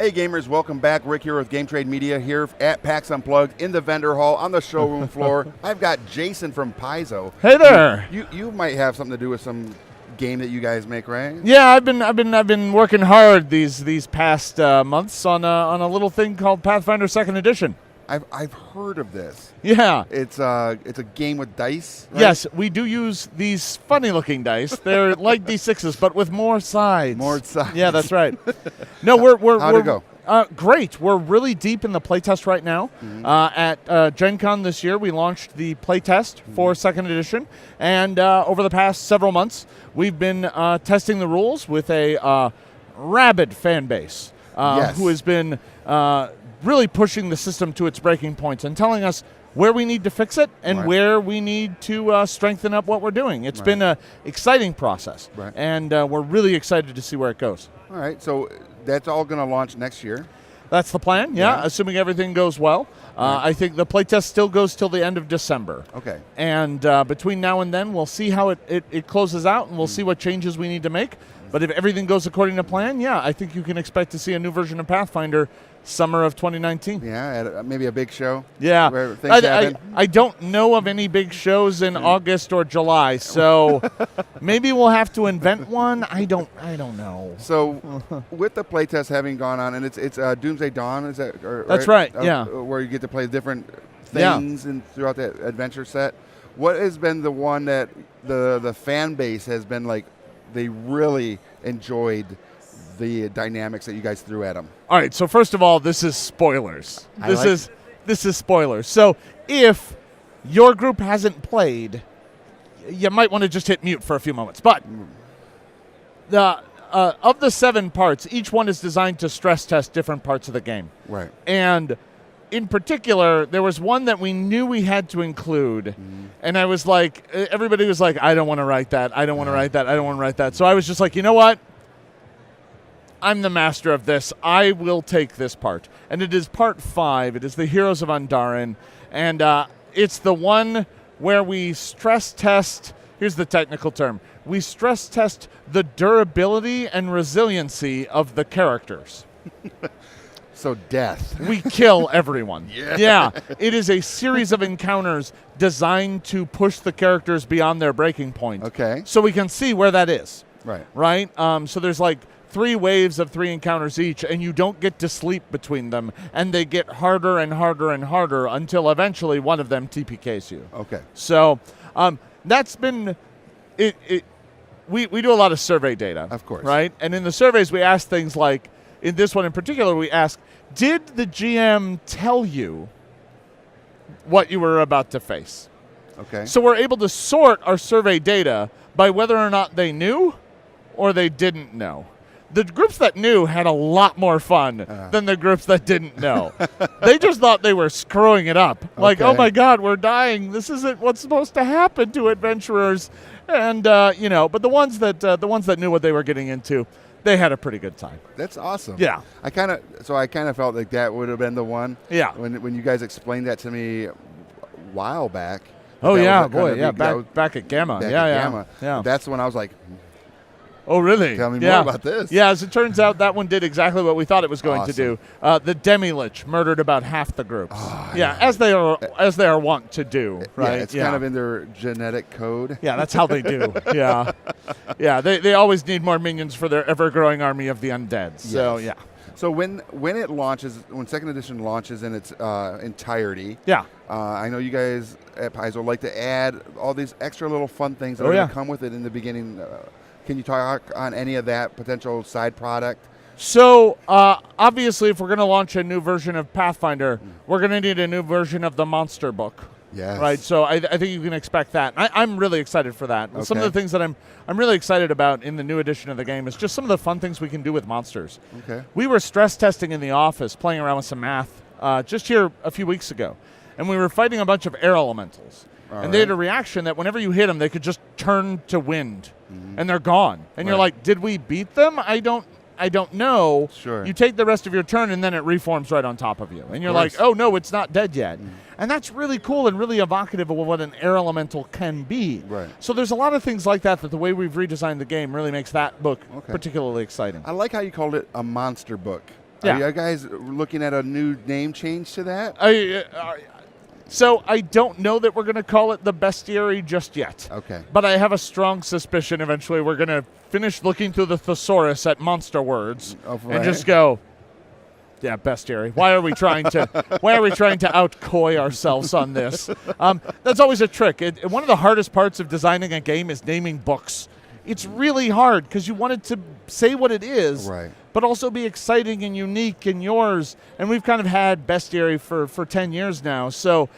Hey gamers, welcome back. Rick here with Game Trade Media here at PAX Unplugged in the vendor hall on the showroom floor. I've got Jason from Paizo. Hey there. You might have something to do with some game that you guys make, right? Yeah, I've been working hard these past months on a little thing called Pathfinder 2nd Edition. I've heard of this. Yeah. It's a game with dice, right? Yes, we do use these funny-looking dice. They're like D6s, but with more sides. More sides. Yeah, that's right. No, we're How'd it go? Great. We're really deep in the playtest right now. Mm-hmm. At Gen Con this year, we launched the playtest for 2nd Edition, and over the past several months, we've been testing the rules with a rabid fan base Yes. who has been really pushing the system to its breaking points and telling us where we need to fix it and Right. where we need to strengthen up what we're doing. It's been an exciting process, Right. and we're really excited to see where it goes. All right, so that's all going to launch next year. That's the plan, yeah, Yeah. assuming everything goes well. I think the playtest still goes till the end of December. Okay. And between now and then, we'll see how it closes out, and we'll see what changes we need to make. But if everything goes according to plan, yeah, I think you can expect to see a new version of Pathfinder summer of 2019. Yeah, at maybe a big show. Yeah. Where things happen. I don't know of any big shows in August or July, so maybe we'll have to invent one. I don't know. So, with the playtest having gone on, and it's Doomsday Dawn, is that? That's right, yeah. Where you get to play different Yeah. things and throughout that adventure set. What has been the one that the fan base has been like? They really enjoyed the dynamics that you guys threw at them. All right, so first of all, this is spoilers. This is spoilers. So if your group hasn't played, you might want to just hit mute for a few moments. But the of the 7 parts, each one is designed to stress test different parts of the game. Right. And in particular, there was one that we knew we had to include, and I was like, everybody was like, I don't want to write that. I don't want to write that. I don't want to write that. So I was just like, you know what? I'm the master of this. I will take this part. And it is part 5. It is the Heroes of Andarin. And it's the one where we stress test, here's the technical term, we stress test the durability and resiliency of the characters. So death. We kill everyone. Yeah. It is a series of encounters designed to push the characters beyond their breaking point. Okay. So we can see where that is. Right. Right? So there's like 3 waves of 3 encounters each, and you don't get to sleep between them, and they get harder and harder and harder until eventually one of them TPKs you. Okay. So that's been it. We do a lot of survey data. Of course. Right? And in the surveys, we ask things like, in this one in particular, we ask, did the GM tell you what you were about to face? Okay. So we're able to sort our survey data by whether or not they knew or they didn't know. The groups that knew had a lot more fun than the groups that didn't know. They just thought they were screwing it up. Like, oh my God, we're dying. This isn't what's supposed to happen to adventurers. And, but the ones that knew what they were getting into, they had a pretty good time. That's awesome. Yeah. I kind of felt like that would have been the one. Yeah. When you guys explained that to me a while back. Oh that yeah, was boy, kind yeah, of back at Gamma. back Yeah, at yeah, Gamma. yeah. That's when I was like, Oh, really? Tell me yeah. more about this. Yeah, as it turns out, that one did exactly what we thought it was going to do. The Demi-Lich murdered about half the groups. Yeah, as they are wont to do, right? Yeah, it's kind of in their genetic code. Yeah, that's how they do. Yeah. Yeah, they always need more minions for their ever-growing army of the undead. So, Yes. yeah. So when it launches, when 2nd Edition launches in its entirety, Yeah. I know you guys at Paizo like to add all these extra little fun things that are going to come with it in the beginning. Can you talk on any of that potential side product? So, obviously, if we're going to launch a new version of Pathfinder, we're going to need a new version of the monster book. Yes. Right, so I think you can expect that. I'm really excited for that. Some of the things that I'm really excited about in the new edition of the game is just some of the fun things we can do with monsters. Okay. We were stress testing in the office, playing around with some math, just here a few weeks ago, and we were fighting a bunch of air elementals. And they had a reaction that whenever you hit them, they could just turn to wind, and they're gone. And you're like, did we beat them? I don't know. Sure. You take the rest of your turn, and then it reforms right on top of you. And you're like, oh, no, it's not dead yet. And that's really cool and really evocative of what an air elemental can be. Right. So there's a lot of things like that the way we've redesigned the game really makes that book particularly exciting. I like how you called it a monster book. Are you guys looking at a new name change to that? So I don't know that we're going to call it the bestiary just yet. Okay. But I have a strong suspicion eventually we're going to finish looking through the thesaurus at monster words and just go, yeah, bestiary. Why are we trying to out-coy ourselves on this? That's always a trick. One of the hardest parts of designing a game is naming books. It's really hard because you want it to say what it is, right, but also be exciting and unique and yours. And we've kind of had bestiary for 10 years now, so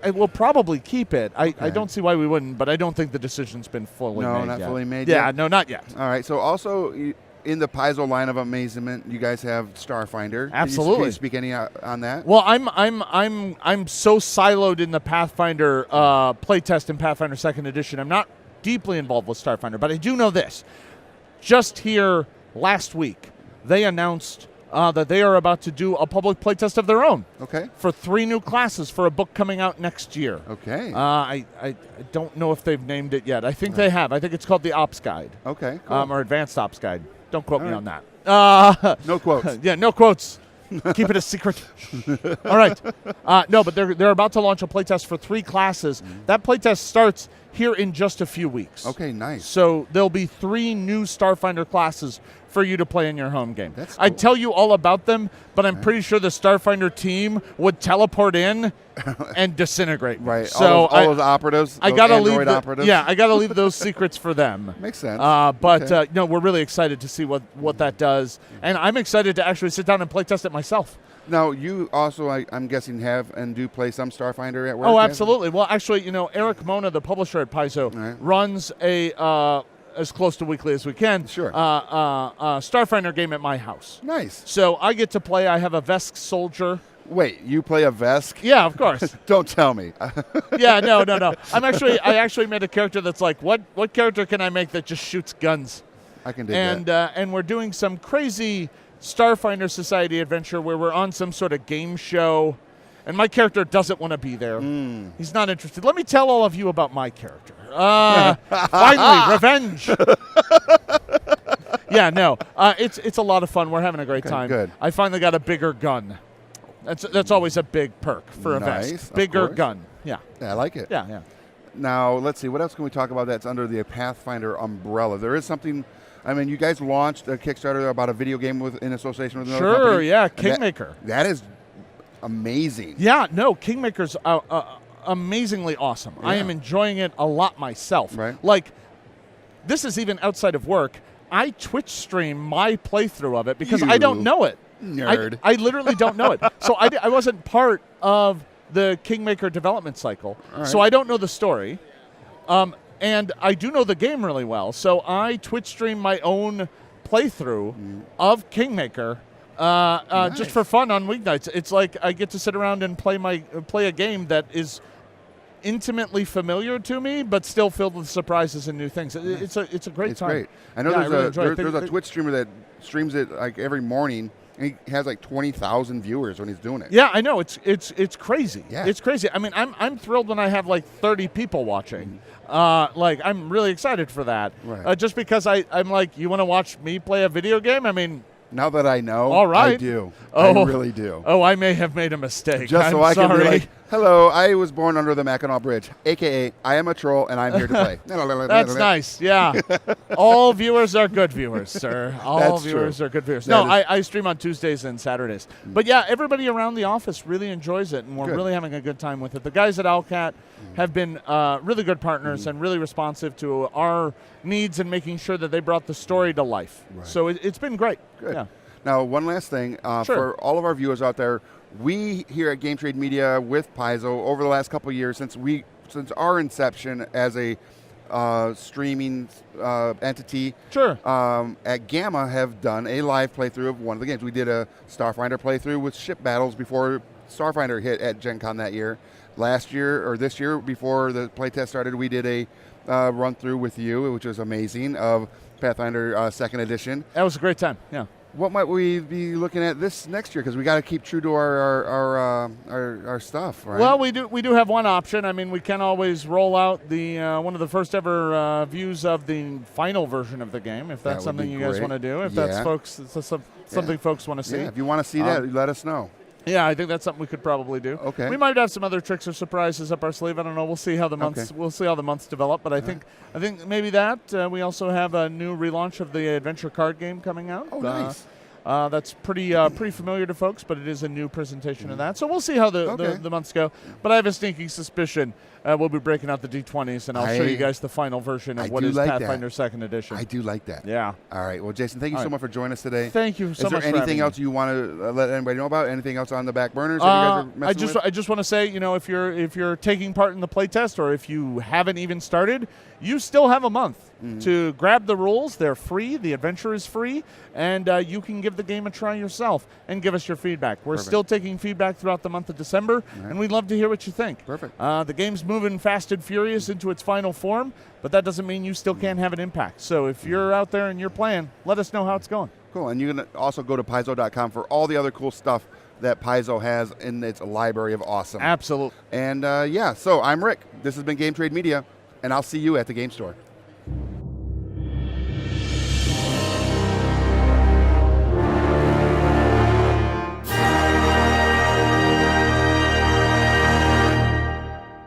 I will probably keep it. I don't see why we wouldn't, but I don't think the decision's been fully made yet. No, not fully made yet? yet? Yeah, no, not yet. All right, so also in the Paizo line of amazement, you guys have Starfinder. Absolutely. Can you speak any on that? Well, I'm so siloed in the Pathfinder playtest and Pathfinder 2nd Edition. I'm not deeply involved with Starfinder, but I do know this. Just here last week, they announced that they are about to do a public playtest of their own. Okay. For 3 new classes for a book coming out next year. Okay. I don't know if they've named it yet. I think they have. I think it's called the Ops Guide. Okay, cool. Or Advanced Ops Guide. Don't quote me on that. No quotes. Yeah, no quotes. Keep it a secret. All right. No, but they're about to launch a playtest for 3 classes. That playtest starts here in just a few weeks. Okay, nice. So there'll be 3 new Starfinder classes for you to play in your home game. That's cool. I'd tell you all about them, but I'm pretty sure the Starfinder team would teleport in and disintegrate. Right. So all those operatives. I gotta Android leave. operatives. Yeah, I gotta leave those secrets for them. Makes sense. But Okay. no, we're really excited to see what that does, and I'm excited to actually sit down and play test it myself. Now, you also, I'm guessing, have and do play some Starfinder at work? Oh, absolutely. Well, actually, Eric Mona, the publisher at Paizo, runs a as close to weekly as we can. Sure. Starfinder game at my house. Nice. So I get to play. I have a Vesk soldier. Wait, you play a Vesk? Yeah, of course. Don't tell me. Yeah, no. I actually made a character that's like, what character can I make that just shoots guns? I can dig that. And we're doing some crazy Starfinder Society adventure where we're on some sort of game show, and my character doesn't want to be there. He's not interested. Let me tell all of you about my character. Finally, revenge. Yeah, no, it's a lot of fun. We're having a great time. Good. I finally got a bigger gun. That's always a big perk for a Nice, vest. of Bigger course. gun. Yeah. Yeah, I like it. Yeah. Now, let's see. What else can we talk about that's under the Pathfinder umbrella? There is something. I mean, you guys launched a Kickstarter about a video game in association with another company. Sure, yeah, And Kingmaker. That is amazing. Yeah, no, Kingmaker's amazingly awesome. I am enjoying it a lot myself. Right. Like, this is even outside of work. I Twitch stream my playthrough of it because I don't know it. Nerd. I literally don't know it. So I wasn't part of the Kingmaker development cycle, so I don't know the story. And I do know the game really well, so I Twitch stream my own playthrough of Kingmaker just for fun on weeknights. It's like I get to sit around and play a game that is intimately familiar to me, but still filled with surprises and new things. It's a great time. It's great. I know there's a Twitch streamer that streams it like every morning. And he has like 20,000 viewers when he's doing it. Yeah, I know. It's crazy. Yeah. It's crazy. I mean, I'm thrilled when I have like 30 people watching. Like, I'm really excited for that. Right. Just because I'm like, you want to watch me play a video game? I mean, Now that I know, all right. I do. Oh. I really do. Oh, I may have made a mistake. Just so I'm I can sorry. be like, hello, I was born under the Mackinac Bridge, a.k.a. I am a troll, and I'm here to play. That's nice, yeah. All viewers are good viewers, sir. All That's viewers true. are good viewers. That No, I stream on Tuesdays and Saturdays. But yeah, everybody around the office really enjoys it, and we're Good. really having a good time with it. The guys at Owlcat have been really good partners and really responsive to our needs and making sure that they brought the story to life. Right. So it's been great. Good. Yeah. Now, one last thing. Sure. For all of our viewers out there, we here at Game Trade Media with Paizo over the last couple of years, since our inception as a streaming entity, Sure. at Gamma have done a live playthrough of one of the games. We did a Starfinder playthrough with ship battles before Starfinder hit at Gen Con that year. Last year, or this year, before the playtest started, we did a run through with you, which was amazing, of Pathfinder 2nd Edition. That was a great time, yeah. what might we be looking at this next year? Because we got to keep true to our stuff, right? Well, we do have one option. I mean, we can always roll out the one of the first ever views of the final version of the game, if that's something you guys want to do. If that's something folks want to see. Yeah, if you want to see that, let us know. Yeah, I think that's something we could probably do. Okay. We might have some other tricks or surprises up our sleeve. I don't know. We'll see how the months develop. But I think maybe that we also have a new relaunch of the adventure card game coming out. Oh, nice. That's pretty familiar to folks, but it is a new presentation of that. So we'll see how the months go. But I have a sneaking suspicion we'll be breaking out the D20s, and I'll show you guys the final version of what is Pathfinder 2nd Edition. I do like that. Yeah. All right. Well, Jason, thank you so much for joining us today. Thank you so much for having me. Is there anything else you want to let anybody know about? Anything else on the back burners that you guys are messing with? I just want to say, if you're taking part in the playtest, or if you haven't even started, you still have a month to grab the rules. They're free. The adventure is free, and you can give the game a try yourself and give us your feedback. We're still taking feedback throughout the month of December, and we'd love to hear what you think. Perfect. The game's moving fast and furious into its final form, but that doesn't mean you still can't have an impact. So if you're out there and you're playing, let us know how it's going. Cool. And you can also go to Paizo.com for all the other cool stuff that Paizo has in its library of awesome. Absolutely. And so I'm Rick. This has been Game Trade Media, and I'll see you at the game store.